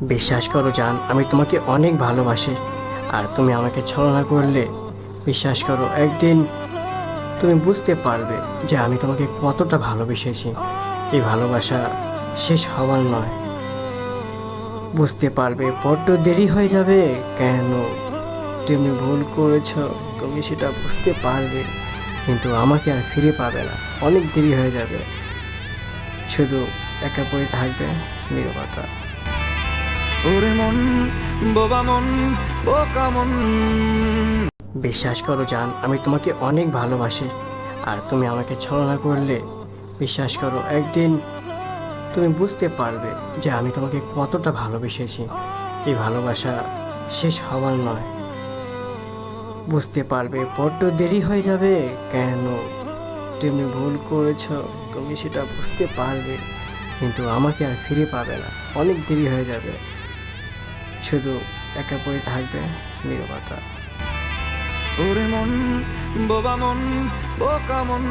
বিশ্বাস করো জান, আমি তোমাকে অনেক ভালোবাসি। আর তুমি আমাকে ছলনা করলে, বিশ্বাস করো একদিন তুমি বুঝতে পারবে যে আমি তোমাকে কতটা ভালোবেসেছি। এই ভালোবাসা শেষ হওয়ার নয়, বুঝতে পারবে বড্ড দেরি হয়ে যাবে। কেন তুমি ভুল করেছো, তুমি সেটা বুঝতে পারবে, কিন্তু আমাকে আর ফিরে পাবে না। অনেক দেরি হয়ে যাবে, শুধু একা পড়ে থাকবে নীরবতা। ওরে মন, বোবা মন, বোকা মন। বিশ্বাস করো জান, আমি তোমাকে অনেক ভালোবাসি। আর তুমি আমাকে ছলনা করলে, বিশ্বাস করো একদিন তুমি বুঝতে পারবে যে আমি তোমাকে কতটা ভালোবেসেছি। এই ভালোবাসা শেষ হওয়ার নয়, বুঝতে পারবে বড্ড দেরি হয়ে যাবে। কেন তুমি ভুল করেছো, তুমি সেটা বুঝতে পারবে, কিন্তু আমাকে আর ফিরে পাবে না। অনেক দেরি হয়ে যাবে, শুধু একা পড়ে থাকবে নীরবতা। ওরে মন, বোবা মন, বোকা মন।